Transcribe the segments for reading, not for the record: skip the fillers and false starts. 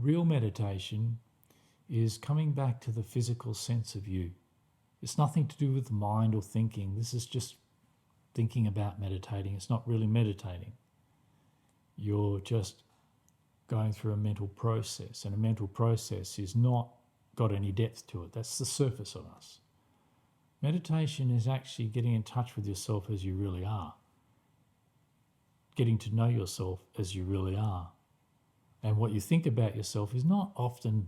real meditation is coming back to the physical sense of you. It's nothing to do with the mind or thinking. This is just thinking about meditating. It's not really meditating. You're just going through a mental process, and a mental process is not got any depth to it. That's the surface of us. Meditation is actually getting in touch with yourself as you really are, getting to know yourself as you really are. And what you think about yourself is not often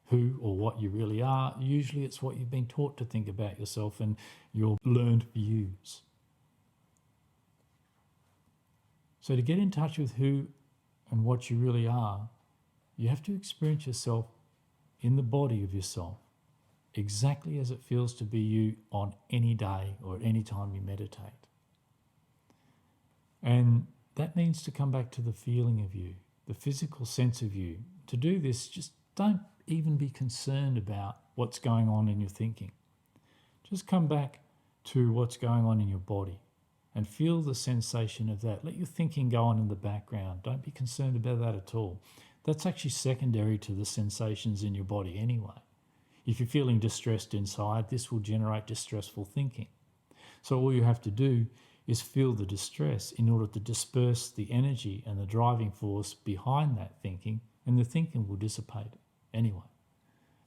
who or what you really are. Usually it's what you've been taught to think about yourself and your learned views. So to get in touch with who and what you really are, you have to experience yourself in the body of yourself, exactly as it feels to be you on any day or any time you meditate. And that means to come back to the feeling of you, the physical sense of you. To do this, just don't even be concerned about what's going on in your thinking. Just come back to what's going on in your body and feel the sensation of that. Let your thinking go on in the background. Don't be concerned about that at all. That's actually secondary to the sensations in your body anyway. If you're feeling distressed inside, this will generate distressful thinking. So all you have to do is feel the distress in order to disperse the energy and the driving force behind that thinking, and the thinking will dissipate anyway.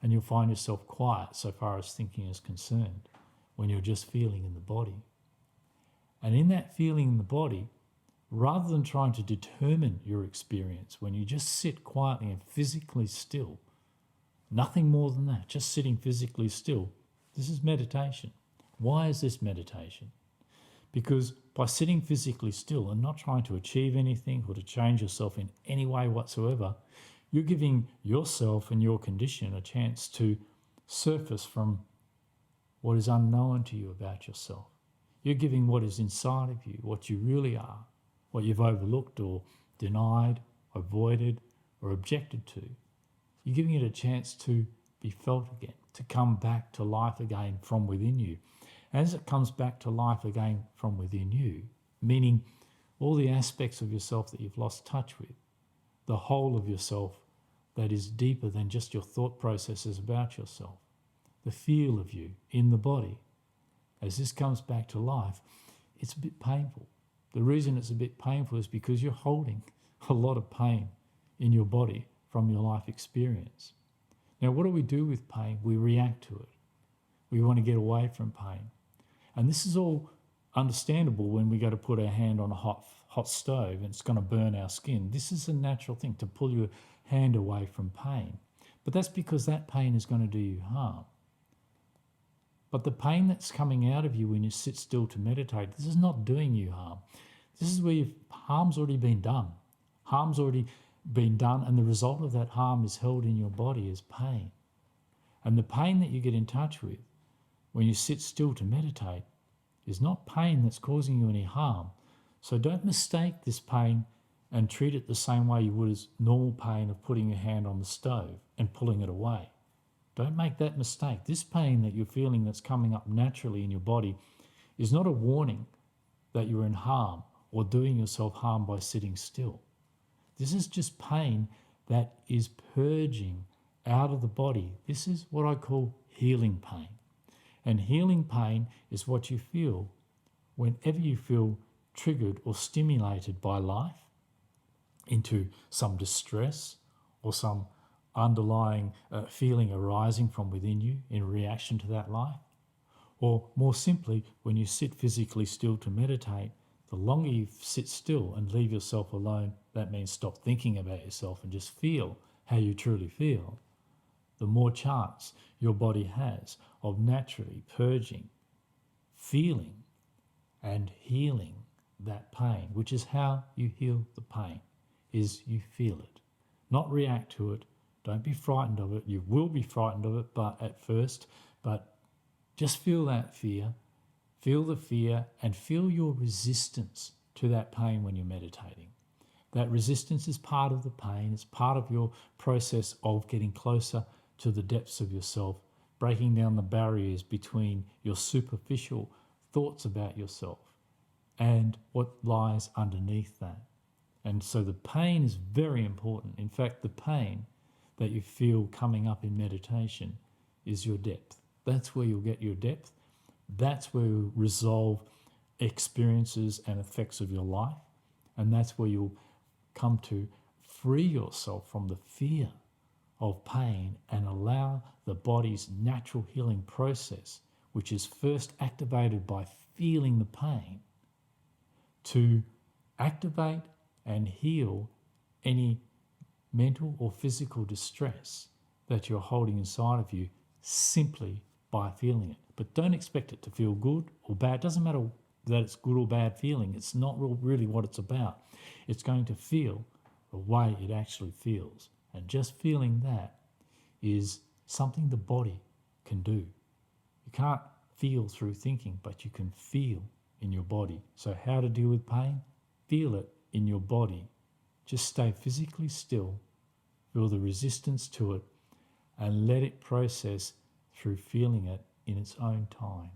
And you'll find yourself quiet so far as thinking is concerned when you're just feeling in the body. And in that feeling in the body, rather than trying to determine your experience, when you just sit quietly and physically still, nothing more than that, just sitting physically still, this is meditation. Why is this meditation? Because by sitting physically still and not trying to achieve anything or to change yourself in any way whatsoever, you're giving yourself and your condition a chance to surface from what is unknown to you about yourself. You're giving what is inside of you, what you really are, what you've overlooked or denied, avoided, or objected to. You're giving it a chance to be felt again, to come back to life again from within you. As it comes back to life again from within you, meaning all the aspects of yourself that you've lost touch with, the whole of yourself that is deeper than just your thought processes about yourself, the feel of you in the body, as this comes back to life, it's a bit painful. The reason it's a bit painful is because you're holding a lot of pain in your body from your life experience. Now, what do we do with pain? We react to it. We want to get away from pain. And this is all understandable when we go to put our hand on a hot stove and it's going to burn our skin. This is a natural thing, to pull your hand away from pain. But that's because that pain is going to do you harm. But the pain that's coming out of you when you sit still to meditate, this is not doing you harm. This is where harm's already been done. Harm's already been done, and the result of that harm is held in your body as pain. And the pain that you get in touch with when you sit still to meditate is not pain that's causing you any harm. So don't mistake this pain and treat it the same way you would as normal pain of putting your hand on the stove and pulling it away. Don't make that mistake. This pain that you're feeling that's coming up naturally in your body is not a warning that you're in harm or doing yourself harm by sitting still. This is just pain that is purging out of the body. This is what I call healing pain. And healing pain is what you feel whenever you feel triggered or stimulated by life into some distress or some underlying feeling arising from within you in reaction to that life. Or more simply, when you sit physically still to meditate, the longer you sit still and leave yourself alone, that means stop thinking about yourself and just feel how you truly feel, the more chance your body has of naturally purging, feeling, and healing that pain, which is how you heal the pain, is you feel it, not react to it. Don't be frightened of it. You will be frightened of it, but at first, but just feel that fear. Feel the fear and feel your resistance to that pain when you're meditating. That resistance is part of the pain. It's part of your process of getting closer to the depths of yourself, breaking down the barriers between your superficial thoughts about yourself and what lies underneath that. And so the pain is very important. In fact, the pain that you feel coming up in meditation is your depth. That's where you'll get your depth. That's where you'll resolve experiences and effects of your life. And that's where you'll come to free yourself from the fear of pain and allow the body's natural healing process, which is first activated by feeling the pain, to activate and heal any mental or physical distress that you're holding inside of you simply by feeling it. But don't expect it to feel good or bad. It doesn't matter that it's good or bad feeling. It's not really what it's about. It's going to feel the way it actually feels. And just feeling that is something the body can do. You can't feel through thinking, but you can feel in your body. So how to deal with pain? Feel it in your body. Just stay physically still, feel the resistance to it, and let it process through feeling it in its own time.